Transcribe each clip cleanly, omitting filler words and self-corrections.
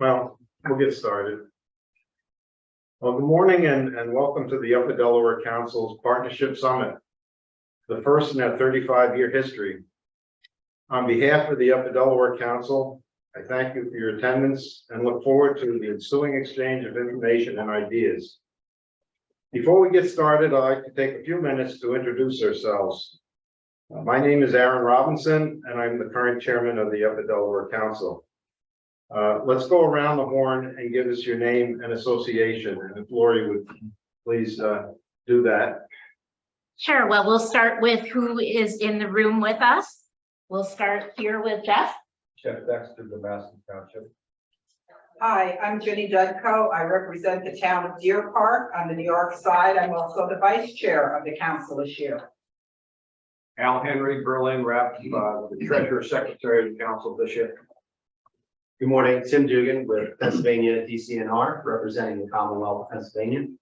Well, we'll get started. Well, good morning and welcome to the Upper Delaware Council's Partnership Summit, the first in our 35-year history. On behalf of the Upper Delaware Council, I thank you for your attendance and look forward to the ensuing exchange of information and ideas. Before we get started, I'd like to take a few minutes to introduce ourselves. My name is Aaron Robinson, and I'm the current chairman of the Upper Delaware Council. Let's go around the horn and give us your name and association. And if Lori would please do that. Sure. Well, we'll start with who is in the room with us. We'll start here with Jeff. Jeff Dexter, the Madison Township. Hi, I'm Jenny Dudko. I represent the town of Deer Park on the New York side. I'm also the vice chair of the council this year. Al Henry, Berlin Rep, the treasurer secretary of the council this year. Good morning, Tim Dugan with Pennsylvania DCNR, representing the Commonwealth of Pennsylvania. Good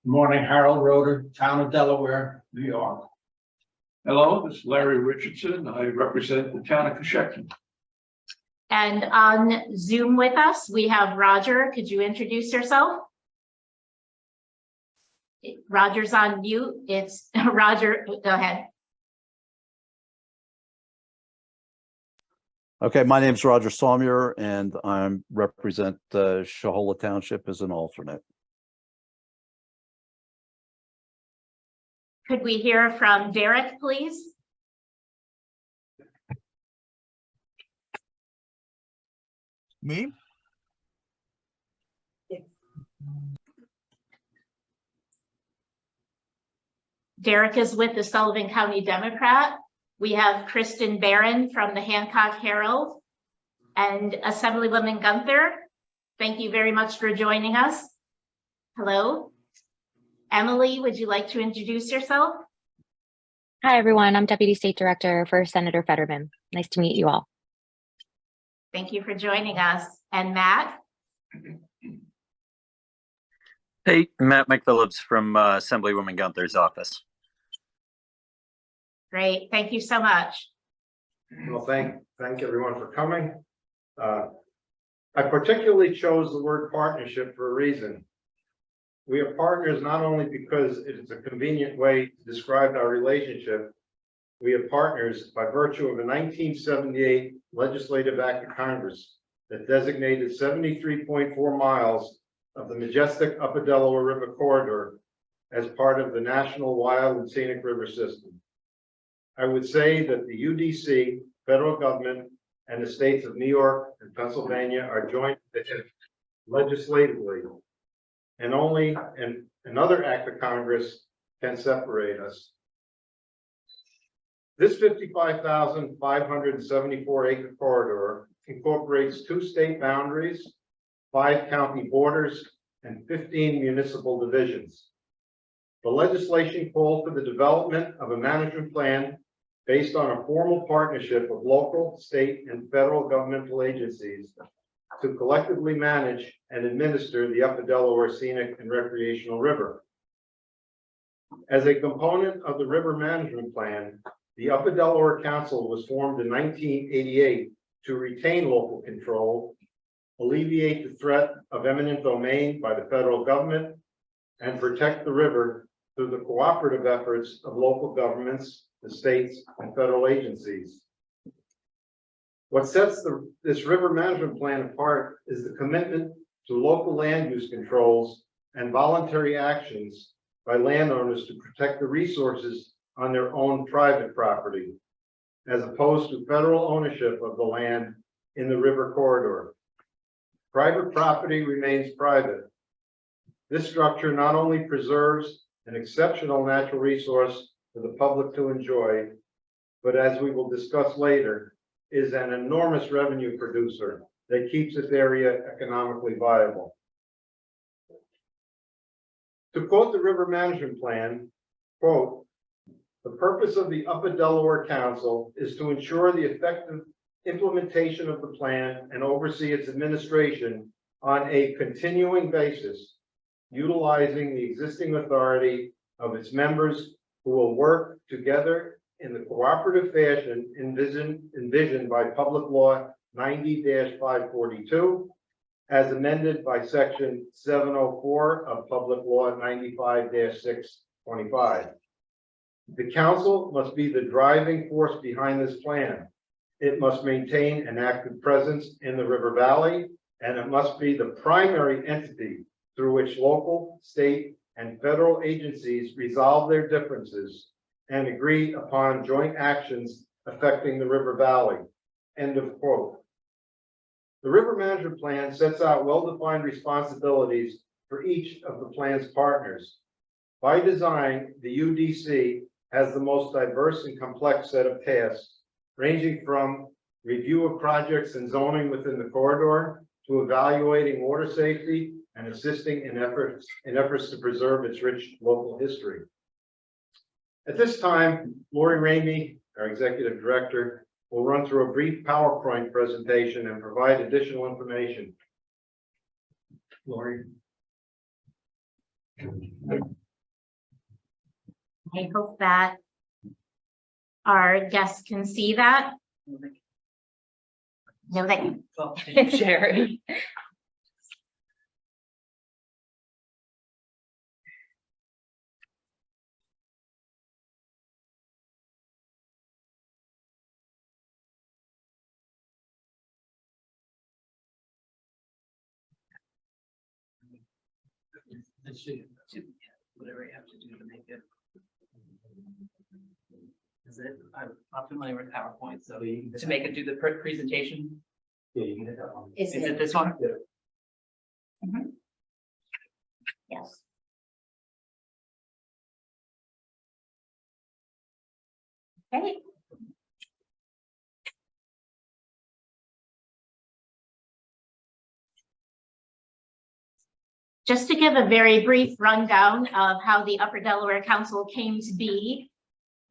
morning, Harold Roeder, Town of Delaware, New York. Hello, this is Larry Richardson. I represent the town of Coshocton. And on Zoom with us, we have Roger. Could you introduce yourself? Roger's on mute. It's Roger. Go ahead. Okay, my name is Roger Saumier, and I represent Shahola Township as an alternate. Could we hear from Derek, please? Me? Derek is with the Sullivan County Democrat. We have Kristen Barron from the Hancock Herald and Assemblywoman Gunther. Thank you very much for joining us. Hello. Emily, would you like to introduce yourself? Hi, everyone. I'm Deputy State Director for Senator Fetterman. Nice to meet you all. Thank you for joining us. And Matt? Hey, Matt McPhillips from Assemblywoman Gunther's office. Great. Thank you so much. Well, thank everyone for coming. I particularly chose the word partnership for a reason. We are partners not only because it is a convenient way to describe our relationship. We are partners by virtue of a 1978 legislative act of Congress that designated 73.4 miles of the majestic Upper Delaware River corridor as part of the National Wild and Scenic River System. I would say that the UDC, federal government, and the states of New York and Pennsylvania are joined legislatively, and only another act of Congress can separate us. This 55,574 acre corridor incorporates 2 state boundaries, 5 county borders, and 15 municipal divisions. The legislation called for the development of a management plan based on a formal partnership of local, state, and federal governmental agencies to collectively manage and administer the Upper Delaware Scenic and Recreational River. As a component of the River Management Plan, the Upper Delaware Council was formed in 1988 to retain local control, alleviate the threat of eminent domain by the federal government, and protect the river through the cooperative efforts of local governments, the states, and federal agencies. What sets this river management plan apart is the commitment to local land use controls and voluntary actions by landowners to protect the resources on their own private property, as opposed to federal ownership of the land in the river corridor. Private property remains private. This structure not only preserves an exceptional natural resource for the public to enjoy, but as we will discuss later, is an enormous revenue producer that keeps this area economically viable. To quote the River Management Plan, quote, "The purpose of the Upper Delaware Council is to ensure the effective implementation of the plan and oversee its administration on a continuing basis, utilizing the existing authority of its members who will work together in the cooperative fashion envisioned by Public Law 90-542 as amended by section 704 of Public Law 95-625. The council must be the driving force behind this plan. It must maintain an active presence in the river valley, and it must be the primary entity through which local, state, and federal agencies resolve their differences and agree upon joint actions affecting the river valley. End of quote. The River Management Plan sets out well-defined responsibilities for each of the plan's partners. By design, the UDC has the most diverse and complex set of tasks, ranging from review of projects and zoning within the corridor to evaluating water safety and assisting in efforts to preserve its rich local history. At this time, Lori Ramey, our Executive Director, will run through a brief PowerPoint presentation and provide additional information. Lori. I hope that our guests can see that. No, they can share. Whatever you have to do to make it. Is it? I'm not familiar with PowerPoint, so to make it do the presentation. Yeah, you can hit that one. Is it this one? Mhm. Yes. Okay. Just to give a very brief rundown of how the Upper Delaware Council came to be,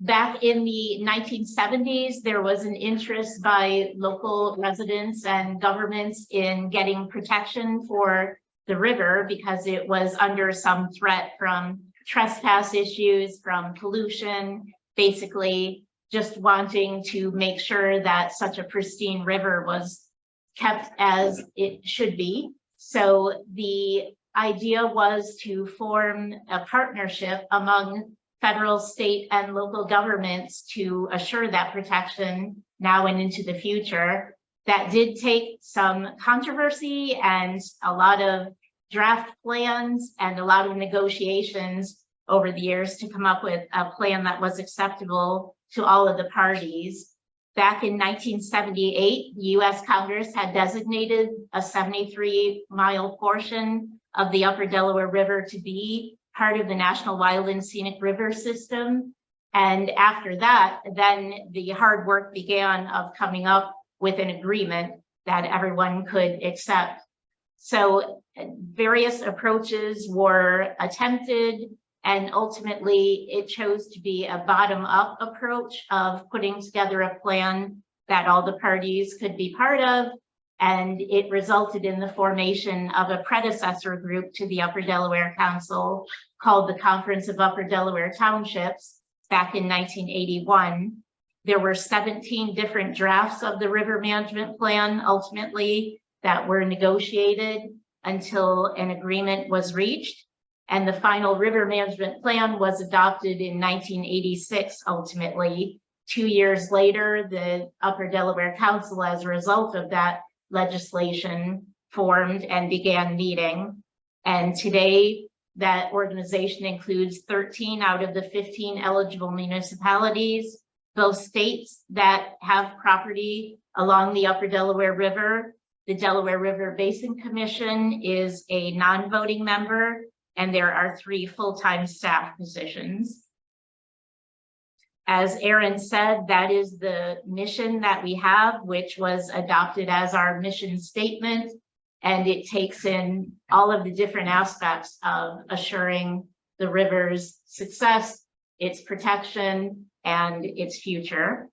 back in the 1970s, there was an interest by local residents and governments in getting protection for the river because it was under some threat from trespass issues, from pollution, basically just wanting to make sure that such a pristine river was kept as it should be. So the idea was to form a partnership among federal, state, and local governments to assure that protection now and into the future. That did take some controversy and a lot of draft plans and a lot of negotiations over the years to come up with a plan that was acceptable to all of the parties. Back in 1978, the US Congress had designated a 73-mile portion of the Upper Delaware River to be part of the National Wild and Scenic River System. And after that, then the hard work began of coming up with an agreement that everyone could accept. So various approaches were attempted, and ultimately it chose to be a bottom-up approach of putting together a plan that all the parties could be part of. And it resulted in the formation of a predecessor group to the Upper Delaware Council called the Conference of Upper Delaware Townships back in 1981. There were 17 different drafts of the River Management Plan ultimately that were negotiated until an agreement was reached. And the final River Management Plan was adopted in 1986 ultimately. 2 years later, the Upper Delaware Council, as a result of that legislation, formed and began meeting. And today, that organization includes 13 out of the 15 eligible municipalities, both states that have property along the Upper Delaware River. The Delaware River Basin Commission is a non-voting member, and there are 3 full-time staff positions. As Aaron said, that is the mission that we have, which was adopted as our mission statement, and it takes in all of the different aspects of assuring the river's success, its protection, and its future.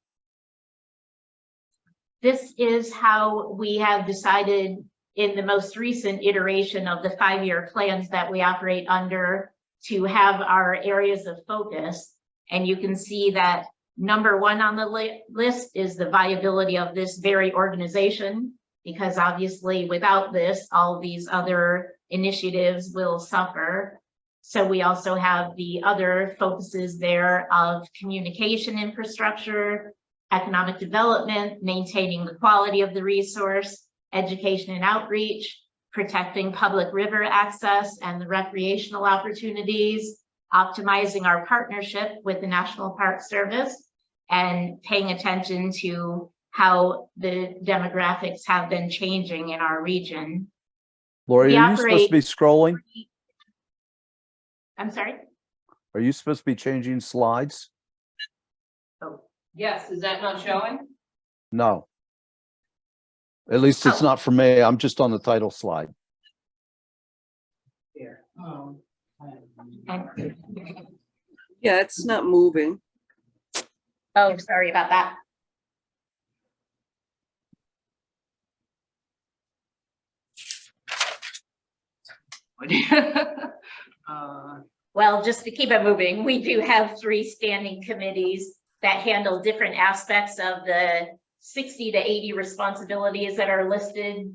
This is how we have decided in the most recent iteration of the 5-year plans that we operate under to have our areas of focus. And you can see that number 1 on the list is the viability of this very organization. because obviously without this, all these other initiatives will suffer. So we also have the other focuses there of communication infrastructure, economic development, maintaining the quality of the resource, education and outreach, protecting public river access and the recreational opportunities, optimizing our partnership with the National Park Service, and paying attention to how the demographics have been changing in our region. Lori, We are you supposed to be scrolling? I'm sorry? Are you supposed to be changing slides? Oh, Yes, is that not showing? No. At least it's Oh. not for me. I'm just on the title slide. Here. and- Yeah, it's not moving. oh, sorry about that. Well, just to keep it moving, we do have 3 standing committees that handle different aspects of the 60 to 80 responsibilities that are listed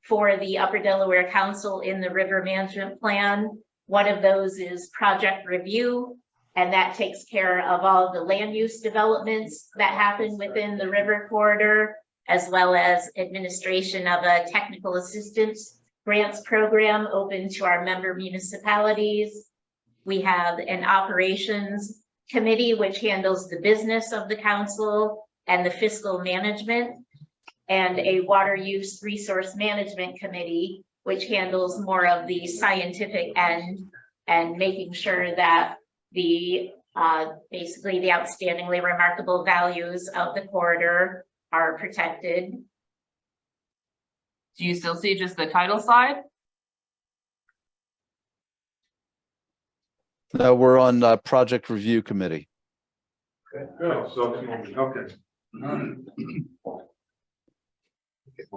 for the Upper Delaware Council in the River Management Plan. One of those is project review, and that takes care of all the land use developments that happen within the river corridor, as well as administration of a technical assistance grants program open to our member municipalities. We have an operations committee, which handles the business of the council and the fiscal management, and a water use resource management committee, which handles more of the scientific end and making sure that the basically the outstandingly remarkable values of the corridor are protected. Do you still see just the title slide? No, we're on Project Review Committee. Good, so, okay.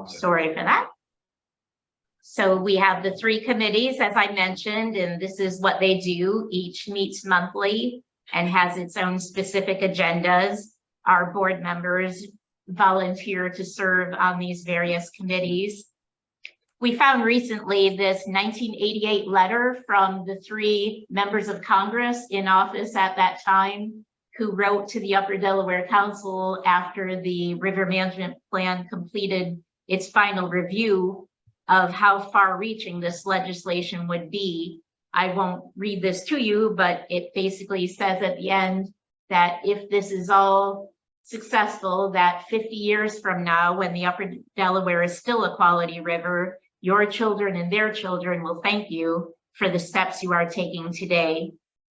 Sorry for that. So we have the 3 committees, as I mentioned, and this is what they do. Each meets monthly and has its own specific agendas. Our board members volunteer to serve on these various committees. We found recently this 1988 letter from the 3 members of Congress in office at that time, who wrote to the Upper Delaware Council after the River Management Plan completed its final review of how far-reaching this legislation would be. I won't read this to you, but it basically says at the end that if this is all successful, that 50 years from now, when the Upper Delaware is still a quality river, your children and their children will thank you for the steps you are taking today.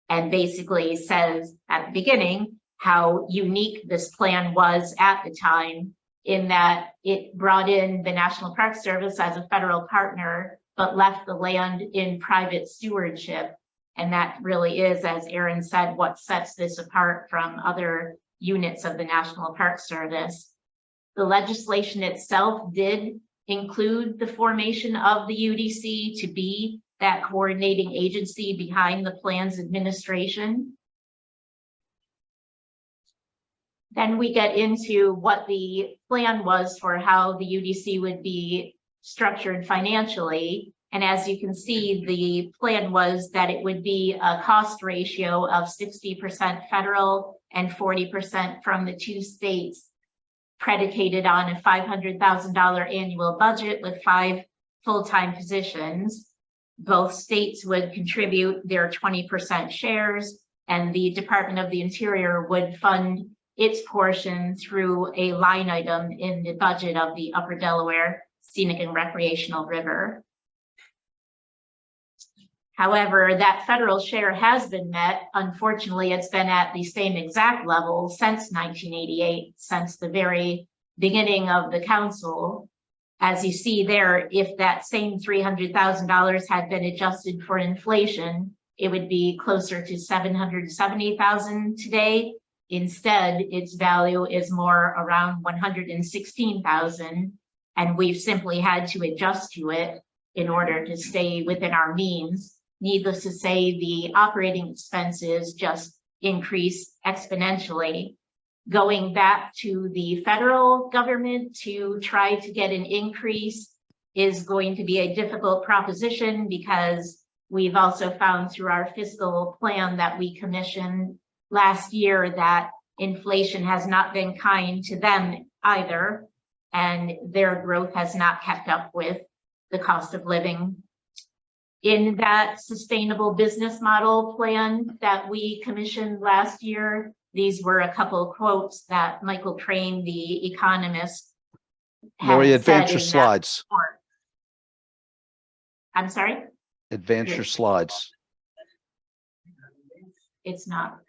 And basically says at the beginning how unique this plan was at the time, in that it brought in the National Park Service as a federal partner, but left the land in private stewardship. And that really is, as Aaron said, what sets this apart from other units of the National Park Service. The legislation itself did include the formation of the UDC to be that coordinating agency behind the plan's administration. Then we get into what the plan was for how the UDC would be structured financially. And as you can see, the plan was that it would be a cost ratio of 60% federal and 40% from the 2 states, predicated on a $500,000 annual budget with 5 full-time positions. Both states would contribute their 20% shares, and the Department of the Interior would fund its portion through a line item in the budget of the Upper Delaware Scenic and Recreational River. However, that federal share has been met. Unfortunately, it's been at the same exact level since 1988, since the very beginning of the council. As you see there, if that same $300,000 had been adjusted for inflation, it would be closer to $770,000 today. Instead, its value is more around $116,000, and we've simply had to adjust to it in order to stay within our means. Needless to say, the operating expenses just increase exponentially. going back to the federal government to try to get an increase is going to be a difficult proposition, because we've also found through our fiscal plan that we commissioned last year that inflation has not been kind to them either, and their growth has not kept up with the cost of living. In that sustainable business model plan that we commissioned last year, these were a couple of quotes that Michael Crane, the economist, had Lori, said advance your in that slides. report. I'm sorry, Advance your slides. it's not.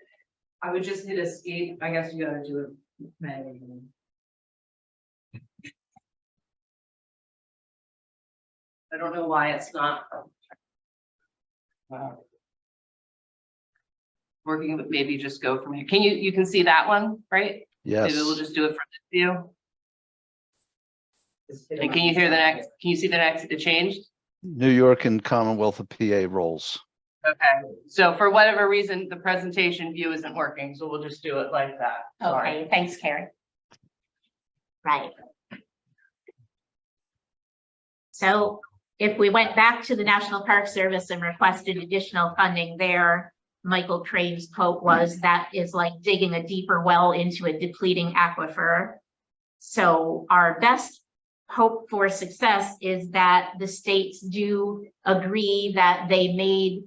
I would just hit escape. I guess you gotta do it manually. I don't know why it's not working, but maybe just go from here. Can you can see that one, right? Yes. Maybe we'll just do it from this view. And can you hear the next, can you see the next, it changed? New York and Commonwealth of PA rolls. Okay, so for whatever reason, the presentation view isn't working, so we'll just do it like that. Sorry. Okay, thanks, Karen. Right. So if we went back to the National Park Service and requested additional funding there, Michael Crane's quote was, that is like digging a deeper well into a depleting aquifer. So our best hope for success is that the states do agree that they made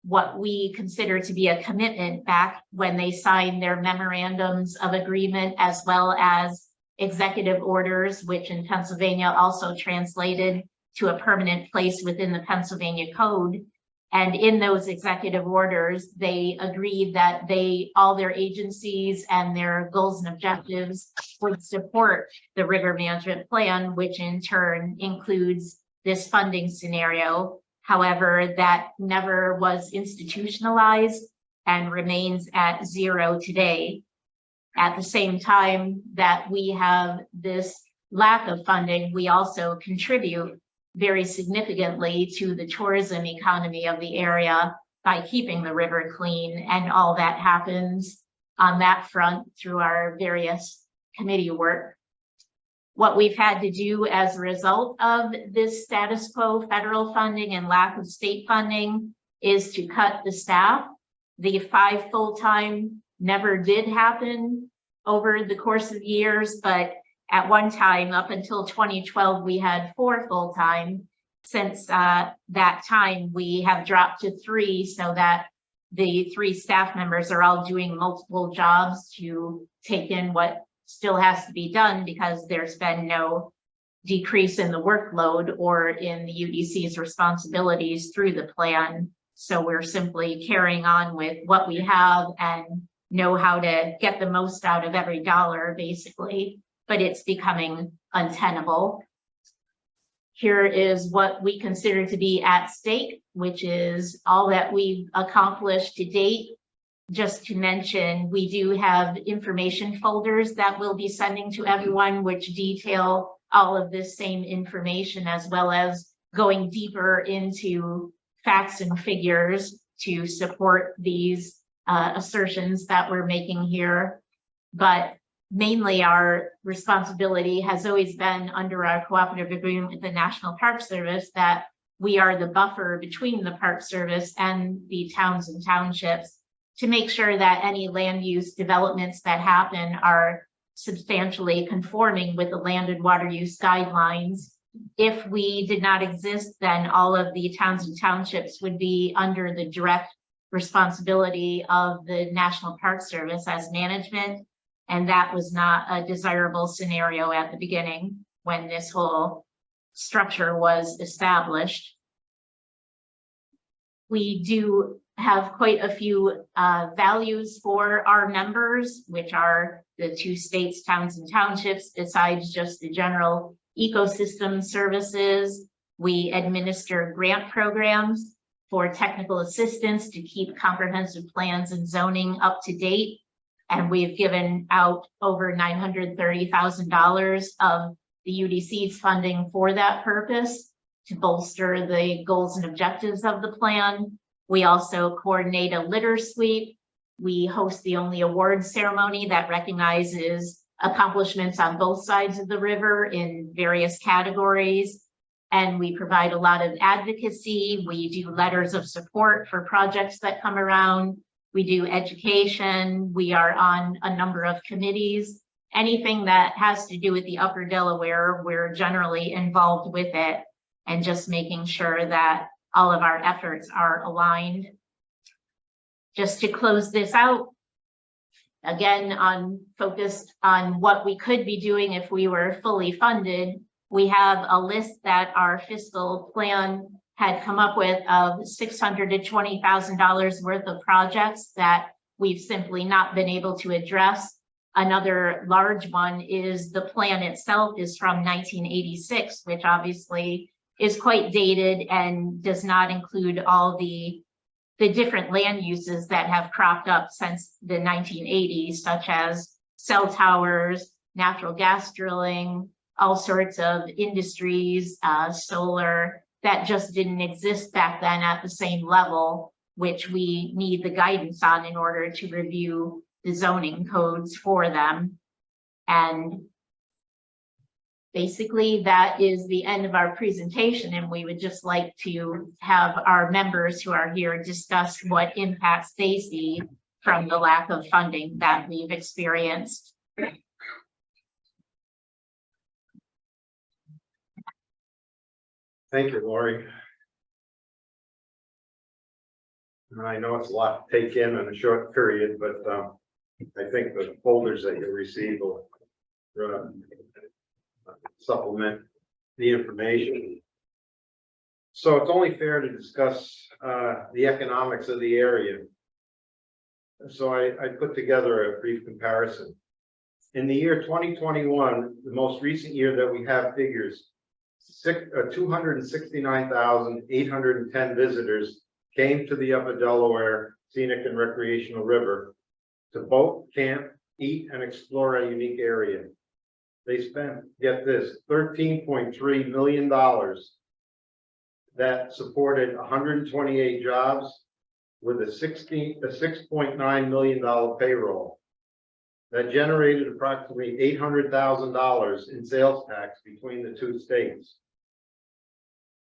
what we consider to be a commitment back when they signed their memorandums of agreement, as well as executive orders, which in Pennsylvania also translated to a permanent place within the Pennsylvania Code. And in those executive orders, they agreed that all their agencies and their goals and objectives would support the river management plan, which in turn includes this funding scenario. However, that never was institutionalized and remains at zero today. At the same time that we have this lack of funding, we also contribute very significantly to the tourism economy of the area by keeping the river clean, and all that happens on that front through our various committee work. What we've had to do as a result of this status quo federal funding and lack of state funding is to cut the staff. The 5 full-time never did happen over the course of years, but at one time, up until 2012, we had 4 full-time. Since that time, we have dropped to 3, so that the 3 staff members are all doing multiple jobs to take in what still has to be done, because there's been no decrease in the workload or in the UDC's responsibilities through the plan. So we're simply carrying on with what we have and know how to get the most out of every dollar, basically, but it's becoming untenable. Here is what we consider to be at stake, which is all that we've accomplished to date. Just to mention, we do have information folders that we'll be sending to everyone, which detail all of this same information, as well as going deeper into facts and figures to support these assertions that we're making here. But mainly our responsibility has always been, under our cooperative agreement with the National Park Service, that we are the buffer between the Park Service and the towns and townships, to make sure that any land use developments that happen are substantially conforming with the land and water use guidelines. If we did not exist, then all of the towns and townships would be under the direct responsibility of the National Park Service as management. And that was not a desirable scenario at the beginning when this whole structure was established. We do have quite a few values for our members, which are the 2 states, towns and townships, besides just the general ecosystem services. We administer grant programs for technical assistance to keep comprehensive plans and zoning up to date. And we've given out over $930,000 of the UDC's funding for that purpose, to bolster the goals and objectives of the plan. We also coordinate a litter sweep We host the only awards ceremony that recognizes accomplishments on both sides of the river in various categories. And we provide a lot of advocacy. We do letters of support for projects that come around. We do education. We are on a number of committees. Anything that has to do with the Upper Delaware, we're generally involved with it, and just making sure that all of our efforts are aligned. Just to close this out, again, focused on what we could be doing if we were fully funded. We have a list that our fiscal plan had come up with of $600,000 to $20,000 worth of projects that we've simply not been able to address. Another large one is the plan itself is from 1986, which obviously is quite dated and does not include all the different land uses that have cropped up since the 1980s, such as cell towers, natural gas drilling, all sorts of industries, solar, that just didn't exist back then at the same level, which we need the guidance on in order to review the zoning codes for them. And basically that is the end of our presentation, and we would just like to have our members who are here discuss what impacts they see from the lack of funding that we've experienced. Thank you, Lori. And I know it's a lot to take in a short period, but I think the folders that you receive will supplement the information. So it's only fair to discuss the economics of the area. So I put together a brief comparison. In the year 2021, the most recent year that we have figures, 269,810 visitors came to the Upper Delaware Scenic and Recreational River to boat, camp, eat, and explore a unique area. They spent, get this, $13.3 million that supported 128 jobs with a $6.9 million payroll. That generated approximately $800,000 in sales tax between the two states.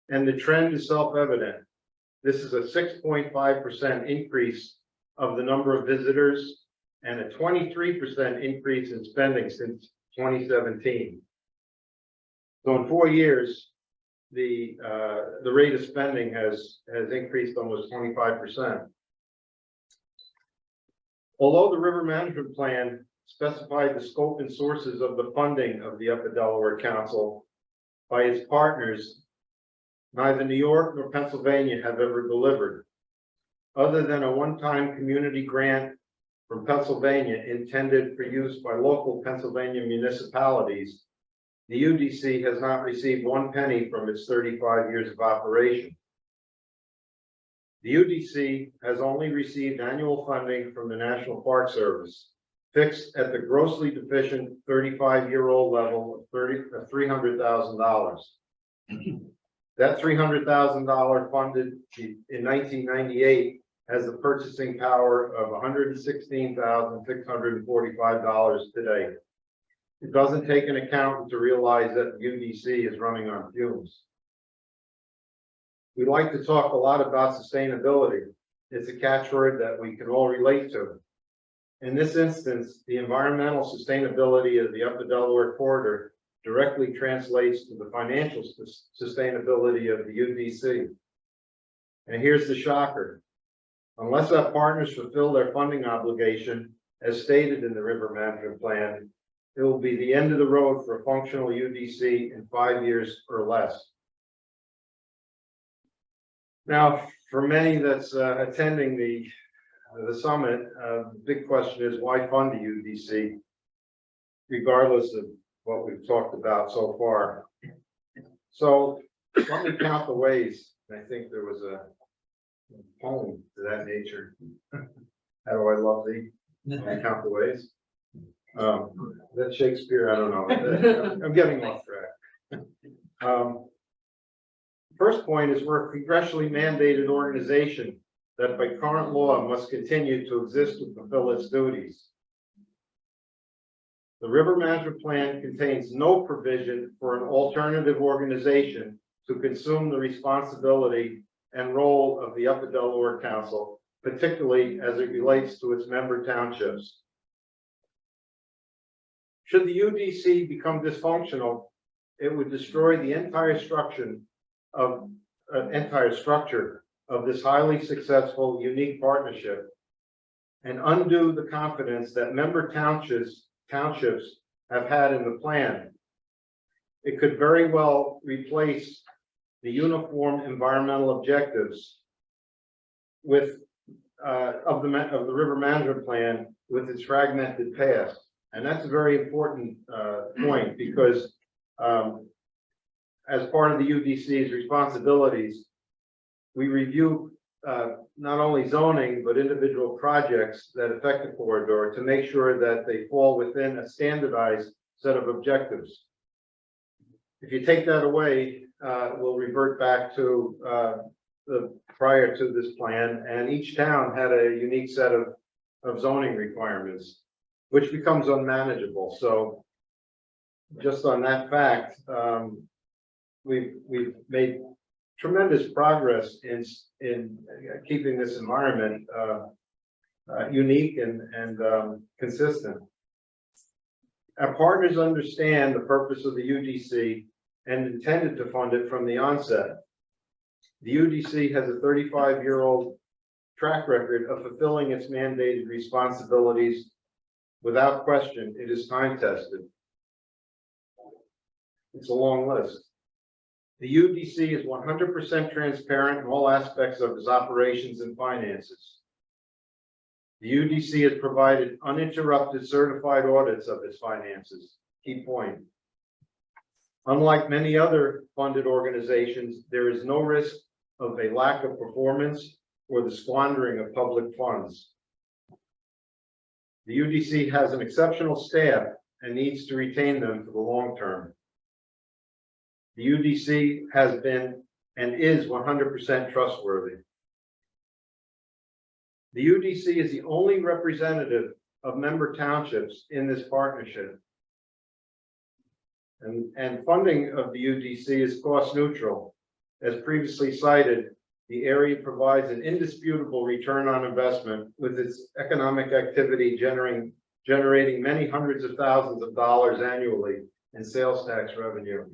And the trend is self-evident. This is a 6.5% increase of the number of visitors and a 23% increase in spending since 2017. So in 4 years, the rate of spending has increased almost 25%. Although the River Management Plan specified the scope and sources of the funding of the Upper Delaware Council by its partners, neither New York nor Pennsylvania have ever delivered. Other than a one-time community grant from Pennsylvania intended for use by local Pennsylvania municipalities, the UDC has not received one penny from its 35 years of operation. The UDC has only received annual funding from the National Park Service, fixed at the grossly deficient 35-year-old level of $300,000. That $300,000 funded in 1998 has the purchasing power of $116,645 today. It doesn't take an accountant to realize that the UDC is running on fumes. We like to talk a lot about sustainability. It's a catchword that we can all relate to. In this instance, the environmental sustainability of the Upper Delaware corridor directly translates to the financial sustainability of the UDC. And here's the shocker. Unless our partners fulfill their funding obligation, as stated in the River Management Plan, it will be the end of the road for a functional UDC in 5 years or less. Now, for many that's attending the summit, the big question is why fund the UDC, regardless of what we've talked about so far. So let me count the ways. I think there was a poem to that nature. How do I love thee? Let me count the ways. That Shakespeare, I don't know. I'm getting off track. First point is we're a congressionally mandated organization that by current law must continue to exist to fulfill its duties. The River Management Plan contains no provision for an alternative organization to consume the responsibility and role of the Upper Delaware Council, particularly as it relates to its member townships. Should the UDC become dysfunctional, it would destroy the entire structure of this highly successful, unique partnership and undo the confidence that member townships have had in the plan. It could very well replace the uniform environmental objectives with of the River Management Plan with its fragmented past. And that's a very important point, because as part of the UDC's responsibilities, we review not only zoning, but individual projects that affect the corridor to make sure that they fall within a standardized set of objectives. If you take that away, we'll revert back to the prior to this plan, and each town had a unique set of zoning requirements, which becomes unmanageable. So just on that fact, we've made tremendous progress in keeping this environment unique and consistent. Our partners understand the purpose of the UDC and intended to fund it from the onset. The UDC has a 35-year-old track record of fulfilling its mandated responsibilities. Without question, it is time-tested. It's a long list. The UDC is 100% transparent in all aspects of its operations and finances. The UDC has provided uninterrupted certified audits of its finances. Key point. Unlike many other funded organizations, there is no risk of a lack of performance or the squandering of public funds. The UDC has an exceptional staff and needs to retain them for the long term. The UDC has been and is 100% trustworthy. The UDC is the only representative of member townships in this partnership. And funding of the UDC is cost neutral. As previously cited, the area provides an indisputable return on investment, with its economic activity generating many hundreds of thousands of dollars annually in sales tax revenue.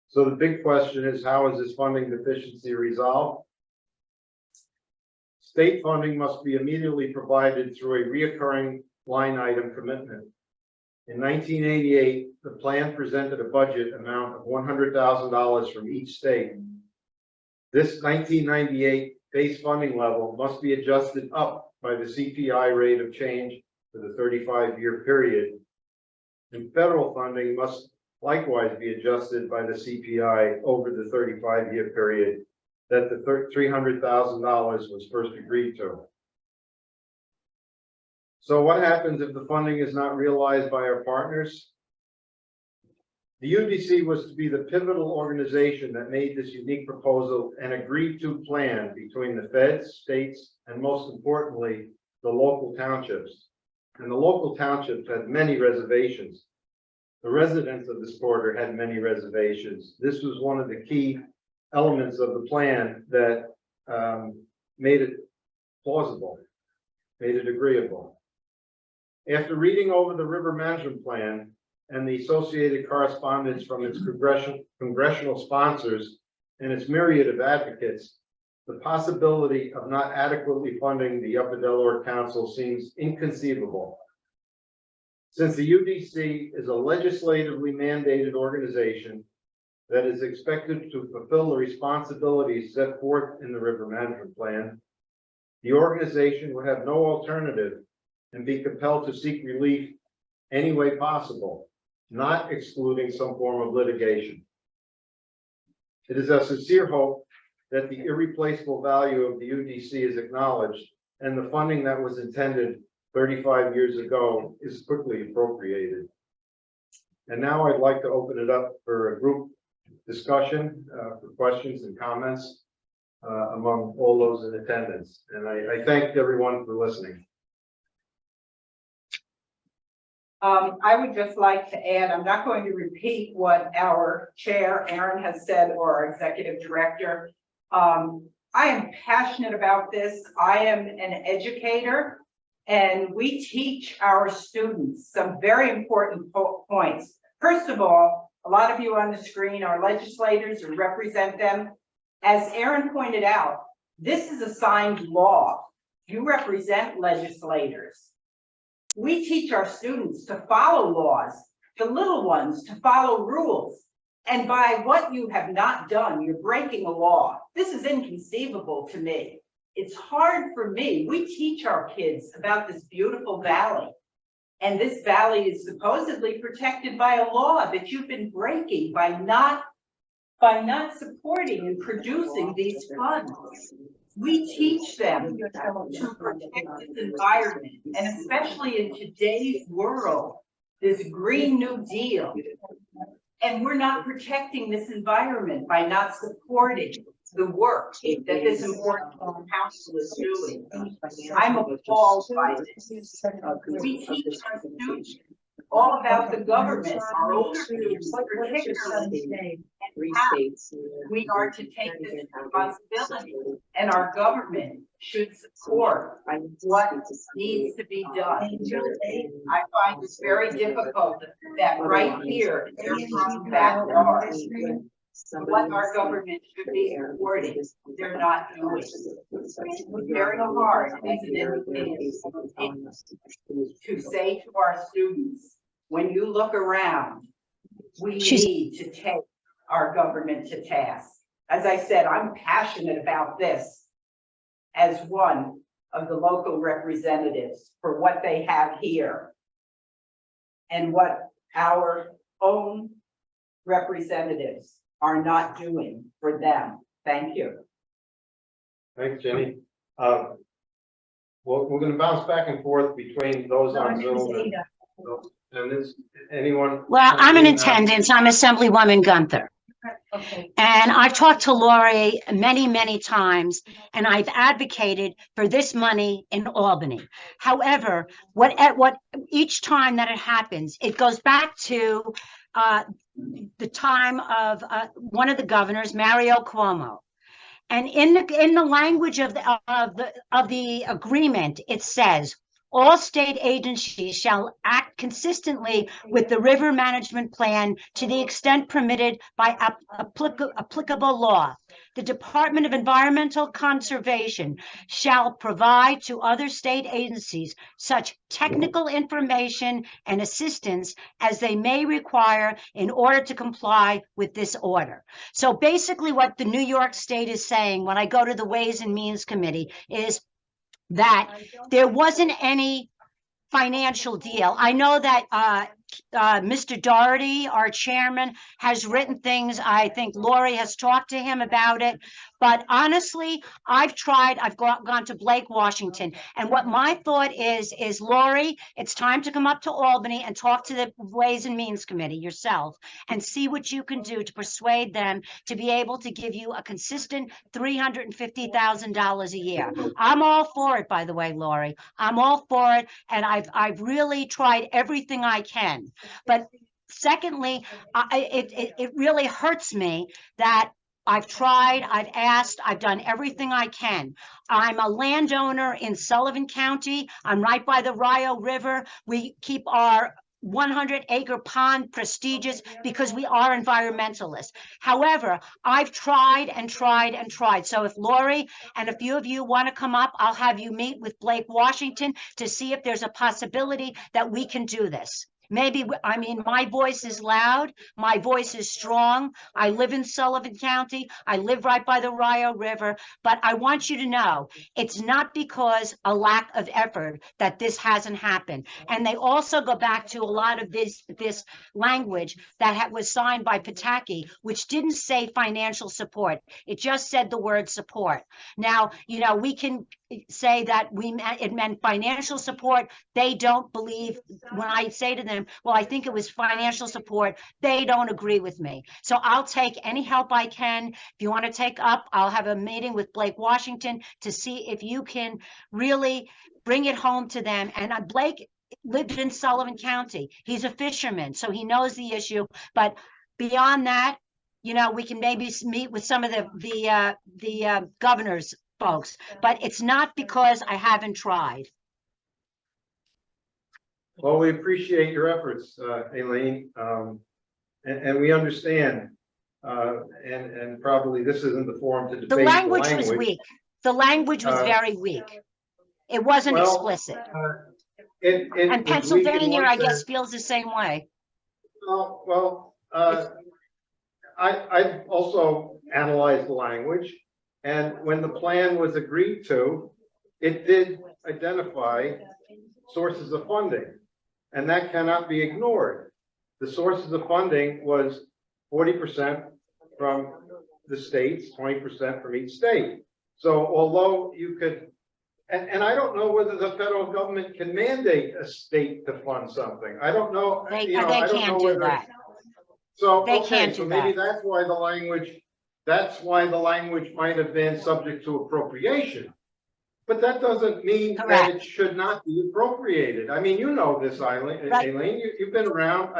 So the big question is, how is this funding deficiency resolved? State funding must be immediately provided through a reoccurring line item commitment. In 1988, the plan presented a budget amount of $100,000 from each state. This 1998 base funding level must be adjusted up by the CPI rate of change for the 35-year period. And federal funding must likewise be adjusted by the CPI over the 35-year period that the $300,000 was first agreed to. So what happens if the funding is not realized by our partners? The UDC was to be the pivotal organization that made this unique proposal and agreed to plan between the feds, states, and most importantly, the local townships. And the local townships had many reservations. The residents of this corridor had many reservations. This was one of the key elements of the plan that made it plausible, made it agreeable. After reading over the River Management Plan and the associated correspondence from its congressional sponsors and its myriad of advocates, the possibility of not adequately funding the Upper Delaware Council seems inconceivable. Since the UDC is a legislatively mandated organization that is expected to fulfill the responsibilities set forth in the River Management Plan, the organization would have no alternative and be compelled to seek relief any way possible, not excluding some form of litigation. It is a sincere hope that the irreplaceable value of the UDC is acknowledged and the funding that was intended 35 years ago is quickly appropriated. And now I'd like to open it up for a group discussion for questions and comments. among all those in attendance. And I thank everyone for listening. I would just like to add, I'm not going to repeat what our chair, Aaron, has said, or our executive director. I am passionate about this. I am an educator, and we teach our students some very important points. First of all, a lot of you on the screen are legislators or represent them. As Aaron pointed out, this is a signed law. You represent legislators. We teach our students to follow laws, the little ones to follow rules. And by what you have not done, you're breaking a law. This is inconceivable to me. It's hard for me. We teach our kids about this beautiful valley. And this valley is supposedly protected by a law that you've been breaking by not supporting and producing these funds. We teach them to protect this environment, and especially in today's world, this Green New Deal. And we're not protecting this environment by not supporting the work that this important council is doing. I'm appalled by this. We teach our students all about the government, our older students particularly, and how we are to take this responsibility, and our government should support what needs to be done. I find this very difficult that right here, in their backyard, what our government should be supporting, they're not doing. It's very hard as an educator to say to our students, when you look around, we need to take our government to task. As I said, I'm passionate about this as one of the local representatives for what they have here and what our own representatives are not doing for them. Thank you. Thanks, Jenny. Well, we're going to bounce back and forth between those on Zoom and is anyone? Well, I'm in attendance. I'm Assemblywoman Gunther. Okay. And I've talked to Lori many, many times, and I've advocated for this money in Albany. However, each time that it happens, it goes back to the time of one of the governors, Mario Cuomo. And in the language of the agreement, it says, all state agencies shall act consistently with the river management plan to the extent permitted by applicable law. The Department of Environmental Conservation shall provide to other state agencies such technical information and assistance as they may require in order to comply with this order. So basically what the New York State is saying when I go to the Ways and Means Committee is that there wasn't any financial deal. I know that Mr. Doherty, our chairman, has written things. I think Lori has talked to him about it. But honestly, I've gone to Blake, Washington. And what my thought is Lori, it's time to come up to Albany and talk to the Ways and Means Committee yourself and see what you can do to persuade them to be able to give you a consistent $350,000 a year. I'm all for it, by the way, Lori. I'm all for it. And I've really tried everything I can. But secondly, it really hurts me that I've tried, I've asked, I've done everything I can. I'm a landowner in Sullivan County. I'm right by the Rio River. We keep our 100-acre pond prestigious because we are environmentalists. However, I've tried and tried and tried. So if Lori and a few of you want to come up, I'll have you meet with Blake, Washington to see if there's a possibility that we can do this. Maybe, I mean, my voice is loud. My voice is strong. I live in Sullivan County. I live right by the Rio River. But I want you to know, it's not because a lack of effort that this hasn't happened. And they also go back to a lot of this language that was signed by Pataki, which didn't say financial support. It just said the word support. Now, you know, we can say that it meant financial support. They don't believe, when I say to them, them, well, I think it was financial support. They don't agree with me. So I'll take any help I can. If you want to take up, I'll have a meeting with Blake Washington to see if you can really bring it home to them. And Blake lived in Sullivan County. He's a fisherman, so he knows the issue. But beyond that, you know, we can maybe meet with some of the governor's folks, but it's not because I haven't tried. Well, we appreciate your efforts, Aileen, and we understand. And probably this isn't the forum to debate The language was weak. The language was very weak. It wasn't explicit. It And was weak in Pennsylvania, one I guess, sense. feels the same way. I've also analyzed the language, and when the plan was agreed to, it did identify sources of funding, and that cannot be ignored. The sources of funding was 40% from the states, 20% from each state. So although you could, and I don't know whether the federal government can mandate a state to fund something. I don't know. They I don't can't know do whether. that. So, They okay, can't so do maybe that. that's why the language might have been subject to appropriation. But that doesn't mean that Correct. it should not be appropriated. I mean, you know this, Aileen, Right. you've been around.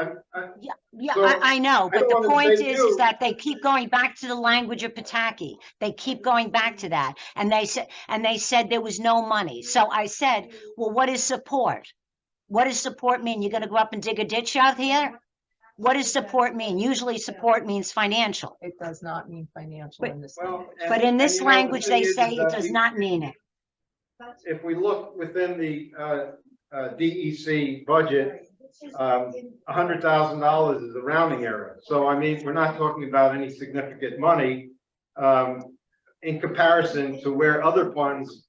Yeah, So, I know, I but don't the wanna point debate is you. that they keep going back to the language of Pataki. They keep going back to that. And they said there was no money. So I said, well, what is support? What does support mean? You're gonna go up and dig a ditch out here? What does support mean? Usually support means financial. It does not mean financial But- in this. Well, But in this and you know, the language, thing they is say it that does not mean it. if we look within the DEC budget, $100,000 is a rounding error. So I mean, we're not talking about any significant money in comparison to where other funds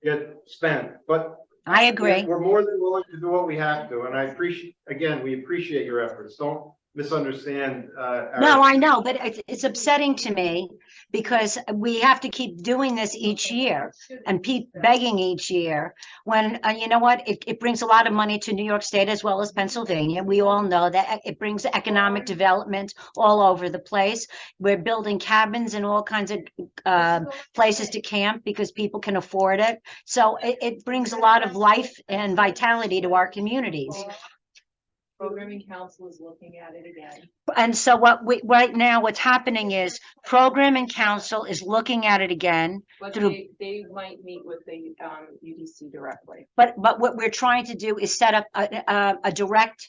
get spent. But I agree. we're more than willing to do what we have to, and I appreciate, again, we appreciate your efforts. Don't misunderstand. No, I know, but it's upsetting to me because we have to keep doing this each year and keep begging each year when, you know what, it brings a lot of money to New York State as well as Pennsylvania. We all know that it brings economic development all over the place. We're building cabins and all kinds of places to camp because people can afford it. So it brings a lot of life and vitality to our communities. Programming Council is looking at it again. And so right now, what's happening is Programming Council is looking at it again. But through, they might meet with the UDC directly. but what we're trying to do is set up a direct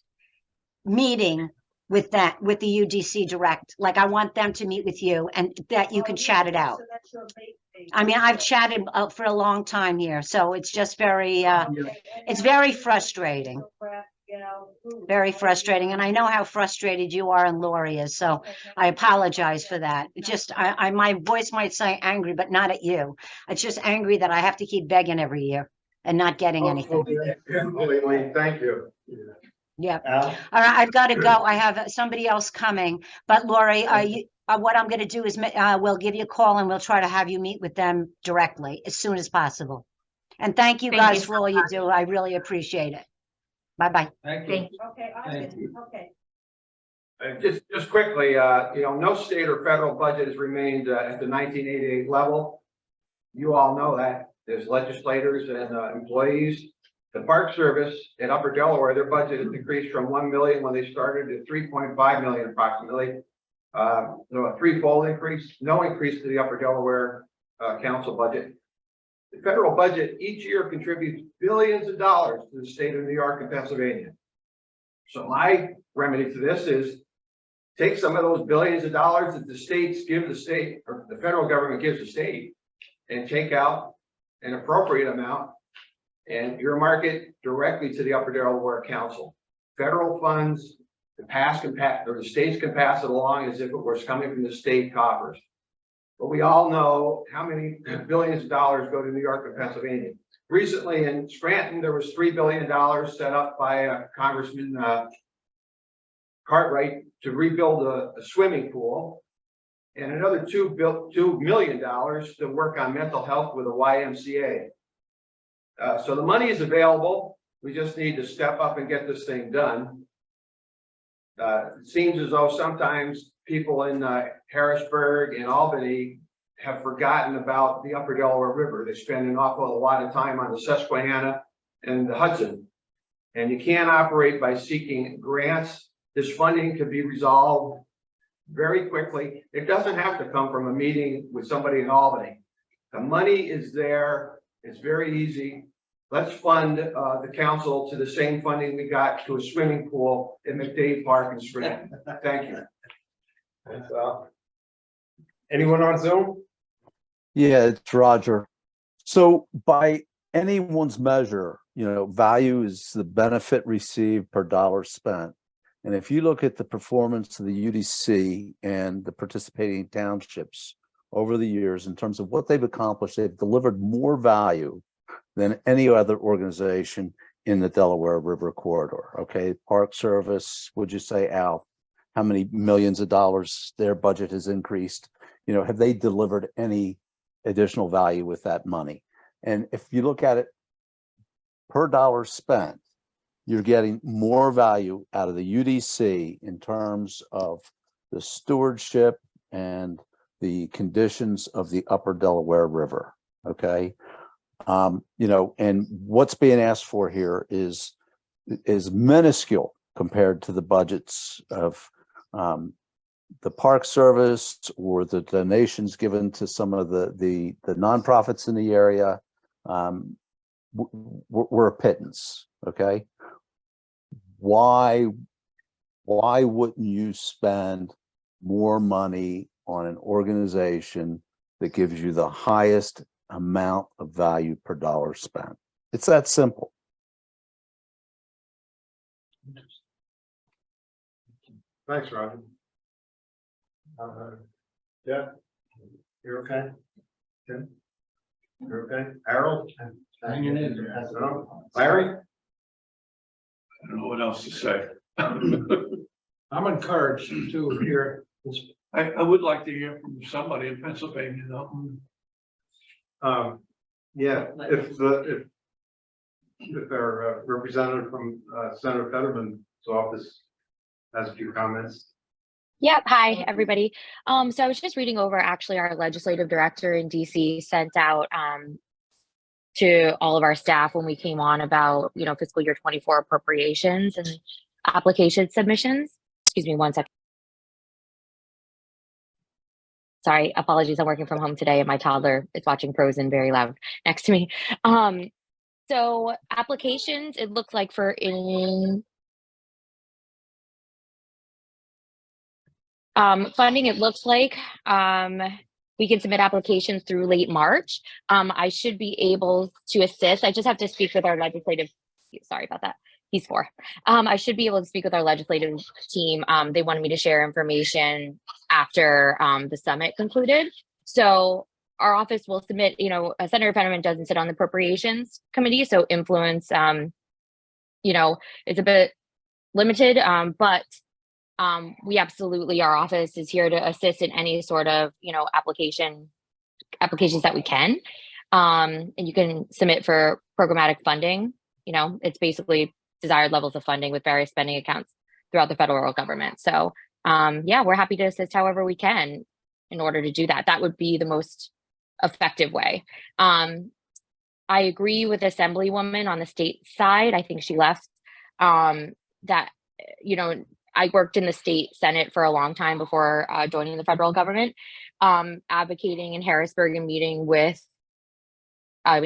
meeting with the UDC direct. Like I want them to meet with you and that you can chat it out. I mean, I've chatted for a long time here, so it's just it's very frustrating. Very frustrating. And I know how frustrated you are and Lori is. So I apologize for that. Just my voice might say angry, but not at you. It's just angry that I have to keep begging every year and not getting anything. Thank you. Yeah. Al? All right. I've got to go. I have somebody else coming. But Lori, what I'm going to do is we'll give you a call and we'll try to have you meet with them directly as soon as possible. And thank you guys for all you do. I really appreciate it. Bye-bye. Thank you. Thank you. Okay, Thank you. okay. Just quickly, no state or federal budget has remained at the 1988 level. You all know that. There's legislators and employees. The Park Service in Upper Delaware, their budget has decreased from 1 million when they started to 3.5 million approximately. So a threefold increase, no increase to the Upper Delaware Council budget. The federal budget each year contributes billions of dollars to the state of New York and Pennsylvania. So my remedy to this is take some of those billions of dollars that the states give the state, or the federal government gives the state, and take out an appropriate amount and earmark it directly to the Upper Delaware Council. Federal funds, the states can pass it along as if it was coming from the state coffers. But we all know how many billions of dollars go to New York and Pennsylvania. Recently in Scranton, there was $3 billion set up by Congressman Cartwright to rebuild a swimming pool, and another $2 million to work on mental health with a YMCA. So the money is available. We just need to step up and get this thing done. It seems as though sometimes people in Harrisburg and Albany have forgotten about the Upper Delaware River. They spend an awful lot of time on the Susquehanna and the Hudson. And you can't operate by seeking grants. This funding could be resolved very quickly. It doesn't have to come from a meeting with somebody in Albany. The money is there. It's very easy. Let's fund the council to the same funding we got to a swimming pool in McDade Park in Scranton. Thank you. Thanks, Al. Anyone on Zoom? Yeah, it's Roger. So by anyone's measure, value is the benefit received per dollar spent. And if you look at the performance of the UDC and the participating townships over the years in terms of what they've accomplished, they've delivered more value than any other organization in the Delaware River corridor. Okay, Park Service, would you say, Al, how many millions of dollars their budget has increased? Have they delivered any additional value with that money? And if you look at it per dollar spent, you're getting more value out of the UDC in terms of the stewardship and the conditions of the Upper Delaware River. Okay. And what's being asked for here is minuscule compared to the budgets of the Park Service or the donations given to some of the nonprofits in the area. We're a pittance. Okay. Why wouldn't you spend more money on an organization that gives you the highest amount of value per dollar spent? It's that simple. Thanks, Roger. Yeah, you're okay? Tim? You're okay? Harold? Hanging in there. Larry? I don't know what else to say. I'm encouraged to hear this. I would like to hear from somebody in Pennsylvania, though. Yeah, if our representative from Senator Fetterman's office has a few comments. Yep. Hi, everybody. So I was just reading over, actually, our legislative director in DC sent out to all of our staff when we came on about, fiscal year 24 appropriations and application submissions. Excuse me one second. Sorry, apologies. I'm working from home today and my toddler is watching Frozen very loud next to me. So applications, it looks like for funding, it looks like we can submit applications through late March. I should be able to assist. I just have to speak with our legislative, sorry about that. He's 4. I should be able to speak with our legislative team. They wanted me to share information after the summit concluded. So our office will submit, Senator Fetterman doesn't sit on the appropriations committee, so influence, is a bit limited, but we absolutely, our office is here to assist in any sort of, applications that we can. And you can submit for programmatic funding. It's basically desired levels of funding with various spending accounts throughout the federal government. So yeah, we're happy to assist however we can in order to do that. That would be the most effective way. I agree with Assemblywoman on the state side. I think she left that, I worked in the state Senate for a long time before joining the federal government, advocating in Harrisburg and meeting with,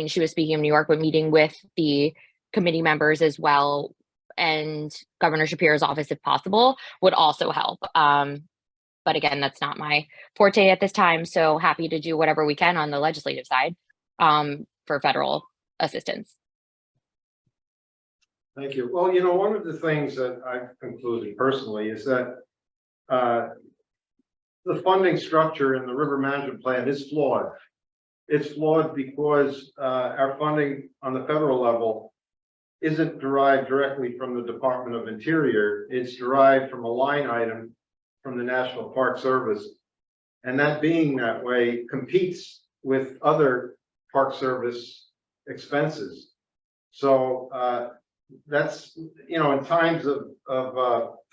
she was speaking of New York, but meeting with the committee members as well, and Governor Shapiro's office, if possible, would also help. But again, that's not my forte at this time. So happy to do whatever we can on the legislative side for federal assistance. Thank you. Well, one of the things that I've concluded personally is that the funding structure in the river management plan is flawed. It's flawed because our funding on the federal level isn't derived directly from the Department of Interior. It's derived from a line item from the National Park Service. And that being that way competes with other Park Service expenses. So that's, in times of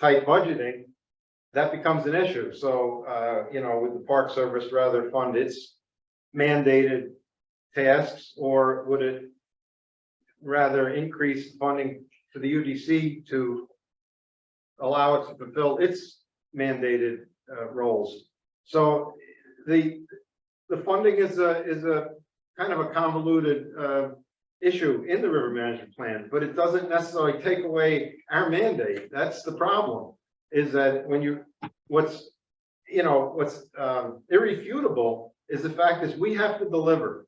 tight budgeting, that becomes an issue. So, would the Park Service rather fund its mandated tasks, or would it rather increase funding to the UDC to allow it to fulfill its mandated roles? So the funding is a kind of a convoluted issue in the river management plan, but it doesn't necessarily take away our mandate. That's the problem, is that what's irrefutable is the fact is we have to deliver.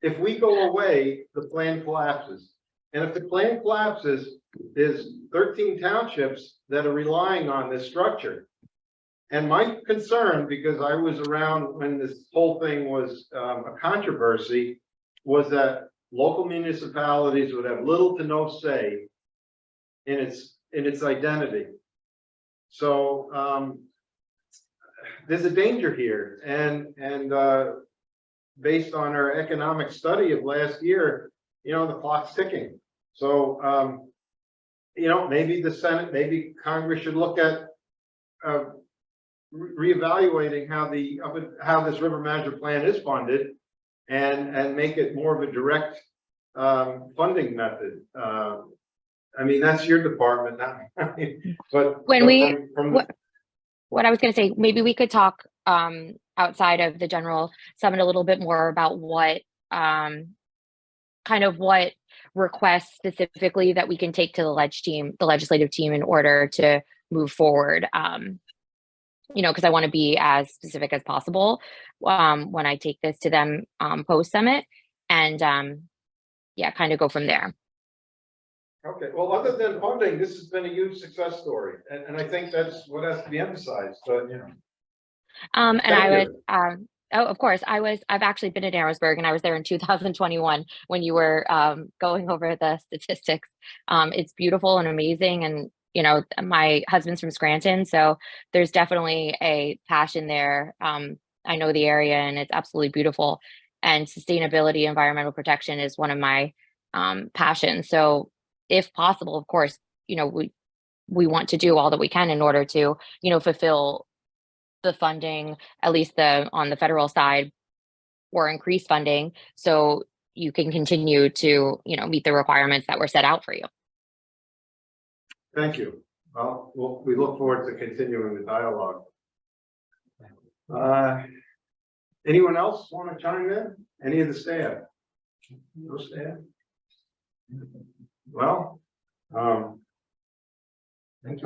If we go away, the plan collapses. And if the plan collapses, there's 13 townships that are relying on this structure. And my concern, because I was around when this whole thing was a controversy, was that local municipalities would have little to no say in its identity. So there's a danger here, and based on our economic study of last year, the clock's ticking. So maybe the Senate, maybe Congress should look at reevaluating how this river management plan is funded, and make it more of a direct funding method. I mean, that's your department now. But When what I was going to say, maybe we could talk outside of the general summit a little bit more about what what requests specifically that we can take to the legislative team in order to move forward. Because I want to be as specific as possible when I take this to them post summit, and kind of go from there. Okay, well, other than funding, this has been a huge success story, and I think that's what has to be emphasized. But And I was, of course, I've actually been in Harrisburg, and I was there in 2021 when you were going over the statistics. It's beautiful and amazing, and my husband's from Scranton, so there's definitely a passion there. I know the area, and it's absolutely beautiful. And sustainability, environmental protection is one of my passions. So if possible, of course, we want to do all that we can in order to, fulfill the funding, at least on the federal side, or increase funding, so you can continue to, meet the requirements that were set out for you. thank you. Well, we look forward to continuing the dialogue. Anyone else want to chime in? Any of the staff? No staff? Well, I think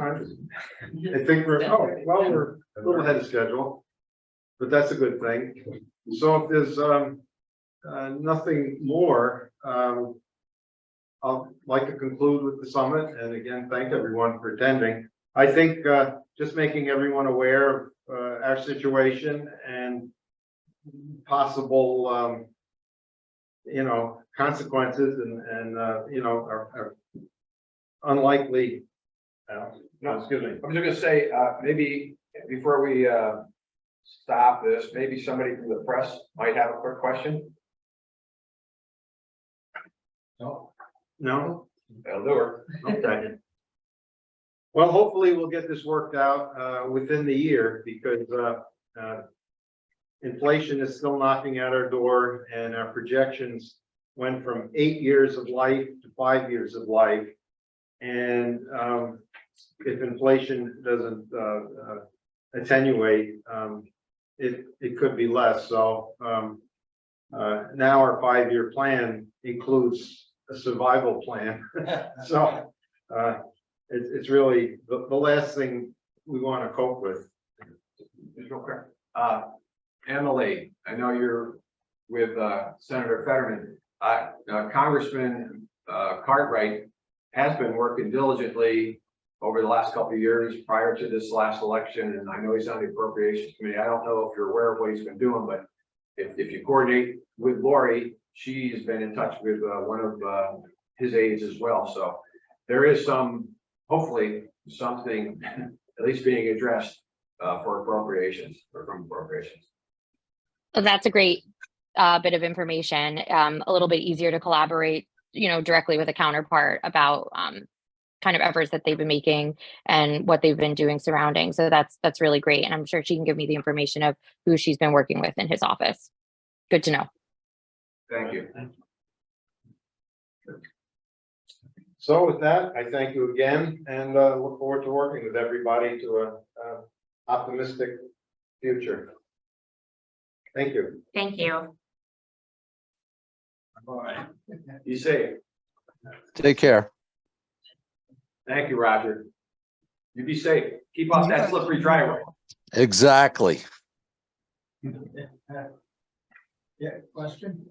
we're we're a little ahead of schedule, but that's a good thing. So if there's nothing more, I'd like to conclude with the summit, and again, thank everyone for attending. I think just making everyone aware of our situation and possible consequences, and are unlikely. No, excuse me. I'm just gonna say, maybe before we stop this, maybe somebody from the press might have a quick question. No? That'll do her. Okay. Well, hopefully we'll get this worked out within the year, because inflation is still knocking at our door, and our projections went from 8 years of life to 5 years of life. And if inflation doesn't attenuate, it could be less. So now our 5-year plan includes a survival plan. So it's really the last thing we want to cope with. Just real quick. Emily, I know you're with Senator Fetterman. Congressman Cartwright has been working diligently over the last couple of years prior to this last election, and I know he's on the Appropriations Committee. I don't know if you're aware of what he's been doing, but if you coordinate with Lori, she's been in touch with one of his aides as well. So there is hopefully something at least being addressed for appropriations, or from appropriations. So that's a great bit of information. A little bit easier to collaborate directly with a counterpart about kind of efforts that they've been making and what they've been doing surrounding. So that's really great. And I'm sure she can give me the information of who she's been working with in his office. Good to know. Thank you. So with that, I thank you again and look forward to working with everybody to a optimistic future. Thank you. Thank you. All right. Be safe. Take care. Thank you, Roger. You be safe. Keep off that slippery driveway. Exactly. Yeah, question?